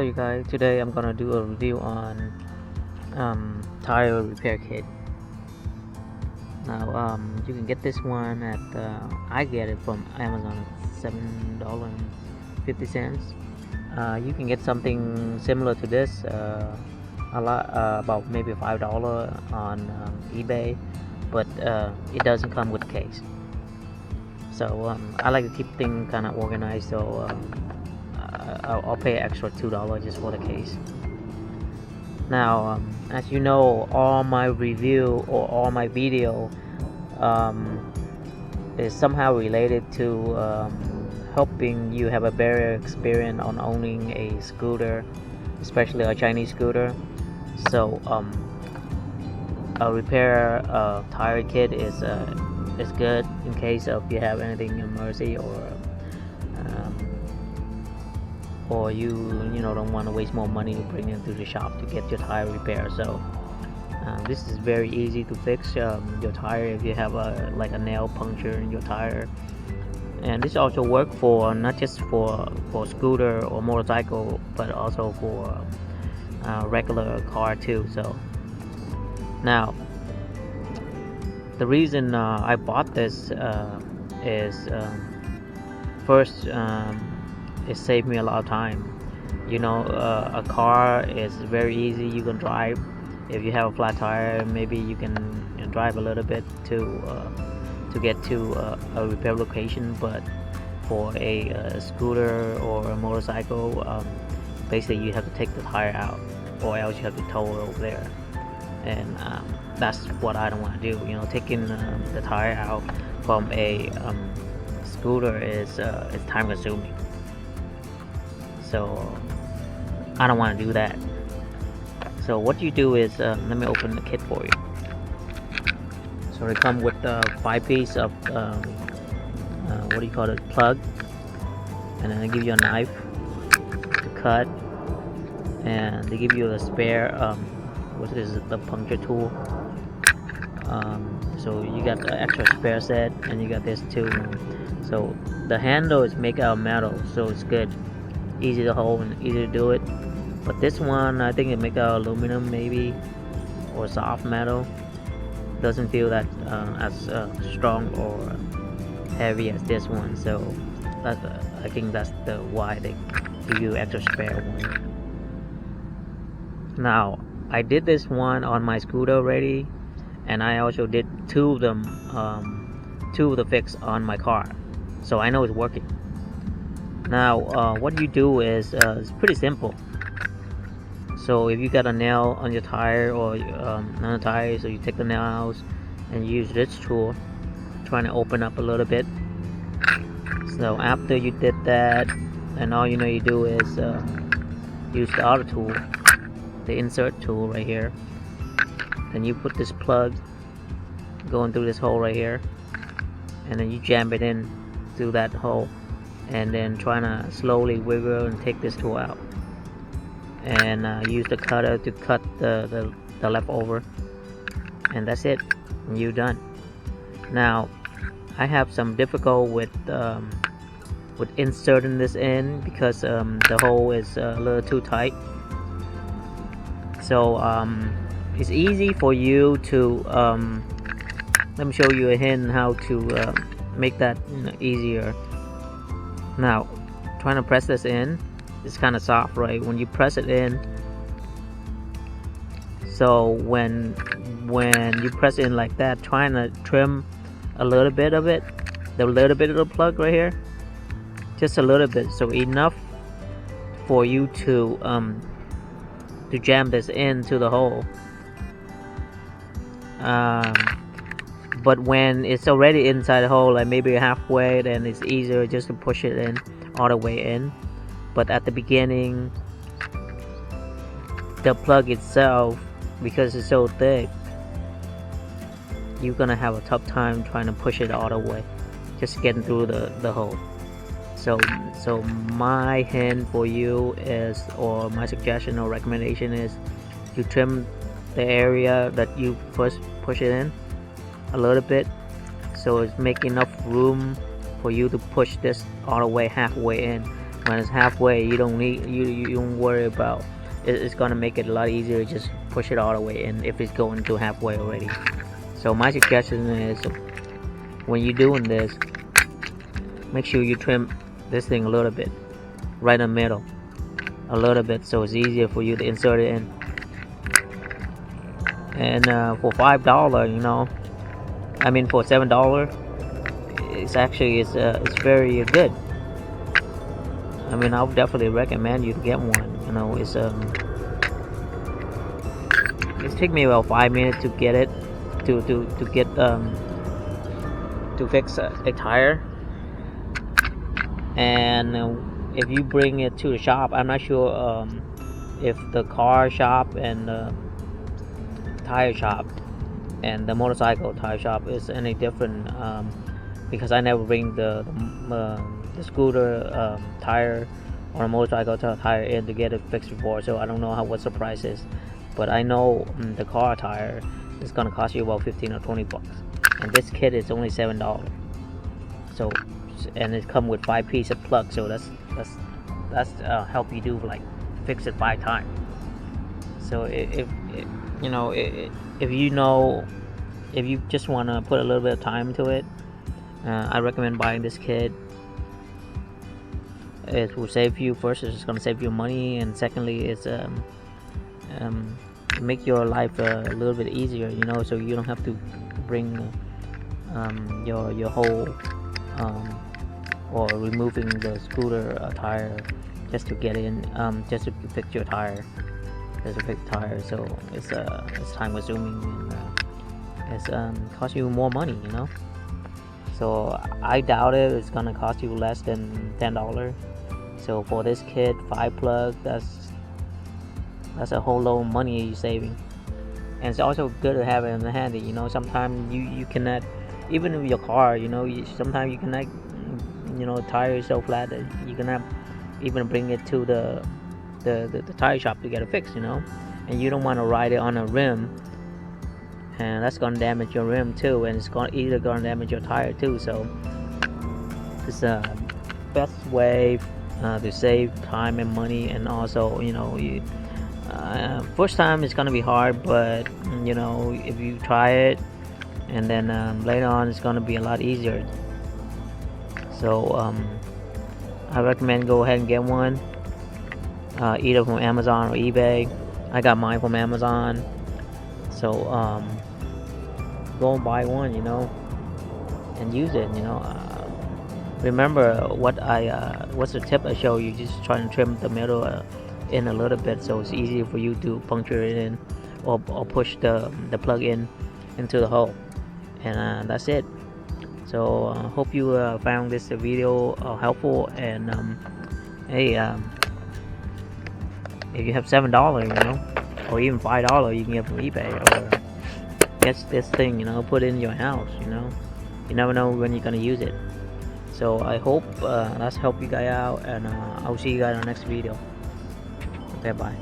you guys, today I'm gonna do a review on tire repair kit. Now you can get this one at I get it from Amazon at $7.50. You can get something similar to this about maybe $5 on eBay, but it doesn't come with a case. So I like to keep things kind of organized, so I'll pay extra $2 just for the case. Now as you know, all my review or all my video is somehow related to helping you have a better experience on owning a scooter, especially a Chinese scooter. So a repair tire kit is good in case of you have anything emergency, or you don't want to waste more money to bring it to the shop to get your tire repaired. So this is very easy to fix your tire if you have a nail puncture in your tire. And this also works for not just for scooter or motorcycle, but also for regular car too. So now the reason I bought this is first, it saved me a lot of time. A car is very easy, you can drive. If you have a flat tire, maybe you can drive a little bit to get to a repair location. But for a scooter or a motorcycle, basically you have to take the tire out, or else you have to tow it over there, and that's what I don't want to do. Taking the tire out from a scooter is time consuming, so I don't want to do that. So what you do is, let me open the kit for you. So they come with 5 pieces of plug, and then they give you a knife to cut, and they give you a spare the puncture tool. So you got the extra spare set, and you got this too. So the handle is made out of metal, so it's good, easy to hold and easy to do it. But this one, I think it make out of aluminum maybe, or soft metal. Doesn't feel that as strong or heavy as this one. So I think that's why they give you extra spare one. Now I did this one on my scooter already, and I also did two of the fix on my car, so I know it's working. Now what you do is it's pretty simple. So if you got a nail on your tire or on a tire, so you take the nail out and use this tool, trying to open up a little bit. So after you did that, and all you do is use the other tool, the insert tool right here, and you put this plug going through this hole right here, and then you jam it in through that hole, and then trying to slowly wiggle and take this tool out, and use the cutter to cut the leftover, and that's it, and you're done. Now I have some difficulty with inserting this in because the hole is a little too tight. So it's easy for you to let me show you a hint how to make that easier. Now trying to press this in, it's kind of soft, right? When you press it in, so when you press it in like that, trying to trim a little bit of it, the little bit of the plug right here, just a little bit, so enough for you to jam this into the hole. But when it's already inside the hole, like maybe halfway, then it's easier just to push it in all the way in. But at the beginning, the plug itself, because it's so thick, you're gonna have a tough time trying to push it all the way, just getting through the hole. So my hint for you is, or my suggestion or recommendation is, you trim the area that you first push it in a little bit, so it's make enough room for you to push this all the way halfway in. When it's halfway, you don't need you don't worry about it's gonna make it a lot easier. Just push it all the way in if it's going to halfway already. So my suggestion is, when you're doing this, make sure you trim this thing a little bit, right in the middle, a little bit, so it's easier for you to insert it in. And for $5, you know, I mean for $7, it's actually it's very good. I mean, I would definitely recommend you to get one. You know, it's take me about 5 minutes to get it to fix a tire. And if you bring it to the shop, I'm not sure if the car shop and tire shop and the motorcycle tire shop is any different, because I never bring the scooter tire or a motorcycle tire in to get it fixed before, so I don't know what the price is. But I know the car tire is gonna cost you about 15 or 20 bucks, and this kit is only $7. So, and it come with 5 pieces of plug, so that's help you do like fix it 5 times. So if you just want to put a little bit of time to it, I recommend buying this kit. It will save you, first it's going to save you money, and secondly it's make your life a little bit easier, you know, so you don't have to bring your whole or removing the scooter tire just to get in, just to fix your tire. There's a big tire, so it's time consuming, and it's cost you more money, you know. So I doubt it's gonna cost you less than $10. So for this kit, 5 plug, that's a whole load of money you're saving. And it's also good to have it in the handy, you know. Sometimes you cannot, even with your car, you know, sometimes you cannot, you know, tire is so flat that you cannot even bring it to the tire shop to get it fixed, you know. And you don't want to ride it on a rim, and that's gonna damage your rim too, and it's gonna damage your tire too. So it's the best way to save time and money. And also, you know, first time it's gonna be hard, but you know, if you try it, and then later on it's gonna be a lot easier. So I recommend go ahead and get one, either from Amazon or eBay. I got mine from Amazon, so go and buy one, you know, and use it, you know. Remember what's the tip I show you? Just try and trim the middle in a little bit, so it's easier for you to puncture it in, or push the plug in into the hole, and that's it. So hope you found this video helpful, and hey, if you have $7, you know, or even $5, you can get from eBay, or get this thing, you know, put it in your house, you know. You never know when you're gonna use it. So I hope that's helped you guys out, and I'll see you guys in the next video. Okay, bye.